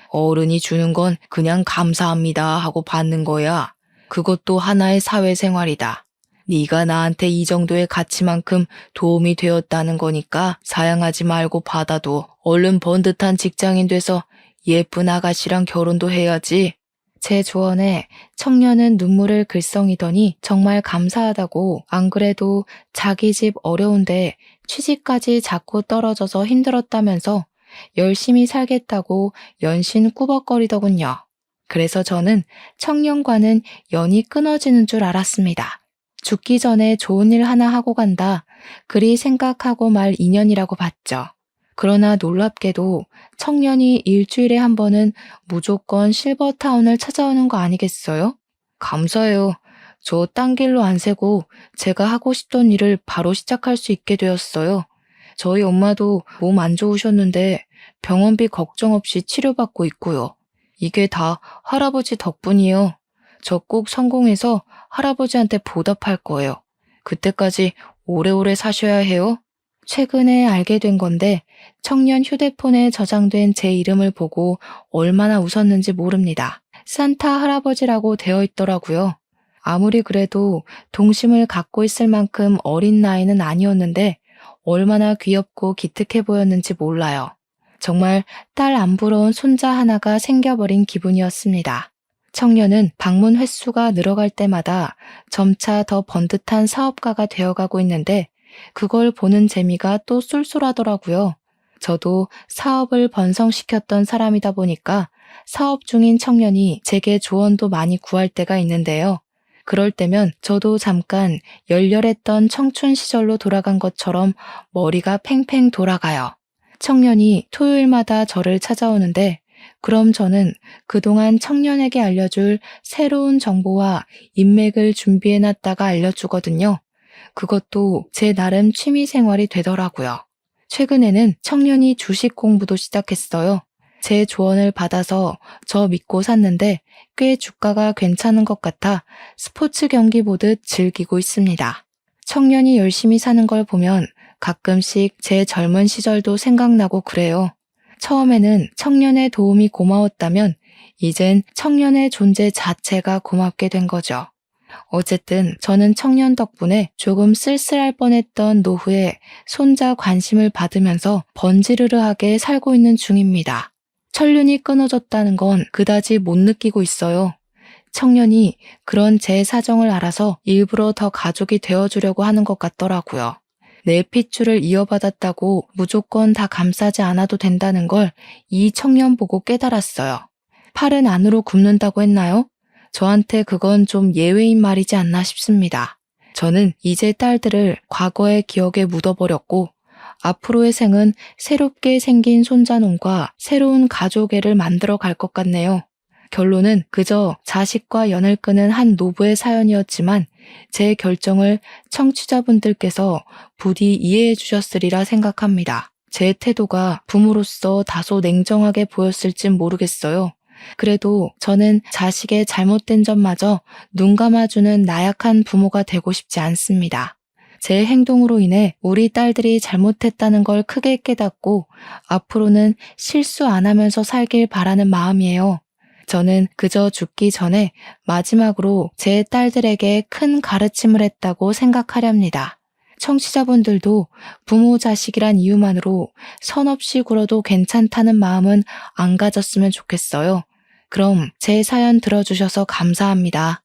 [SPEAKER 1] 어른이 주는 건 그냥 감사합니다 하고 받는 거야. 그것도 하나의 사회생활이다. 네가 나한테 이 정도의 가치만큼 도움이 되었다는 거니까 사양하지 말고 받아도 얼른 번듯한 직장인 돼서 예쁜 아가씨랑 결혼도 해야지. 제 조언에 청년은 눈물을 글썽이더니 정말 감사하다고 안 그래도 자기 집 어려운데 취직까지 자꾸 떨어져서 힘들었다면서 열심히 살겠다고 연신 꾸벅거리더군요. 그래서 저는 청년과는 연이 끊어지는 줄 알았습니다. 죽기 전에 좋은 일 하나 하고 간다. 그리 생각하고 말 인연이라고 봤죠. 그러나 놀랍게도 청년이 일주일에 한 번은 무조건 실버타운을 찾아오는 거 아니겠어요? 감사해요. 저 딴 길로 안 새고 제가 하고 싶던 일을 바로 시작할 수 있게 되었어요. 저희 엄마도 몸 안 좋으셨는데 병원비 걱정 없이 치료받고 있고요. 이게 다 할아버지 덕분이에요. 저 꼭 성공해서 할아버지한테 보답할 거예요. 그때까지 오래오래 사셔야 해요. 최근에 알게 된 건데 청년 휴대폰에 저장된 제 이름을 보고 얼마나 웃었는지 모릅니다. 산타 할아버지라고 되어 있더라고요. 아무리 그래도 동심을 갖고 있을 만큼 어린 나이는 아니었는데 얼마나 귀엽고 기특해 보였는지 몰라요. 정말 딸 안 부러운 손자 하나가 생겨버린 기분이었습니다. 청년은 방문 횟수가 늘어갈 때마다 점차 더 번듯한 사업가가 되어가고 있는데 그걸 보는 재미가 또 쏠쏠하더라고요. 저도 사업을 번성시켰던 사람이다 보니까 사업 중인 청년이 제게 조언도 많이 구할 때가 있는데요. 그럴 때면 저도 잠깐 열렬했던 청춘 시절로 돌아간 것처럼 머리가 팽팽 돌아가요. 청년이 토요일마다 저를 찾아오는데 그럼 저는 그동안 청년에게 알려줄 새로운 정보와 인맥을 준비해놨다가 알려주거든요. 그것도 제 나름 취미 생활이 되더라고요. 최근에는 청년이 주식 공부도 시작했어요. 제 조언을 받아서 저 믿고 샀는데 꽤 주가가 괜찮은 것 같아 스포츠 경기 보듯 즐기고 있습니다. 청년이 열심히 사는 걸 보면 가끔씩 제 젊은 시절도 생각나고 그래요. 처음에는 청년의 도움이 고마웠다면 이젠 청년의 존재 자체가 고맙게 된 거죠. 어쨌든 저는 청년 덕분에 조금 쓸쓸할 뻔했던 노후에 손자 관심을 받으면서 번지르르하게 살고 있는 중입니다. 천륜이 끊어졌다는 건 그다지 못 느끼고 있어요. 청년이 그런 제 사정을 알아서 일부러 더 가족이 되어주려고 하는 것 같더라고요. 내 핏줄을 이어받았다고 무조건 다 감싸지 않아도 된다는 걸 이 청년 보고 깨달았어요. 팔은 안으로 굽는다고 했나요? 저한테 그건 좀 예외인 말이지 않나 싶습니다. 저는 이제 딸들을 과거의 기억에 묻어버렸고 앞으로의 생은 새롭게 생긴 손자놈과 새로운 가족애를 만들어 갈 것 같네요. 결론은 그저 자식과 연을 끄는 한 노부의 사연이었지만 제 결정을 청취자분들께서 부디 이해해 주셨으리라 생각합니다. 제 태도가 부모로서 다소 냉정하게 보였을진 모르겠어요. 그래도 저는 자식의 잘못된 점마저 눈 감아주는 나약한 부모가 되고 싶지 않습니다. 제 행동으로 인해 우리 딸들이 잘못했다는 걸 크게 깨닫고 앞으로는 실수 안 하면서 살길 바라는 마음이에요. 저는 그저 죽기 전에 마지막으로 제 딸들에게 큰 가르침을 했다고 생각하렵니다.
[SPEAKER 2] 청취자분들도 부모 자식이란 이유만으로 선 없이 굴어도 괜찮다는 마음은 안 가졌으면 좋겠어요. 그럼 제 사연 들어주셔서 감사합니다.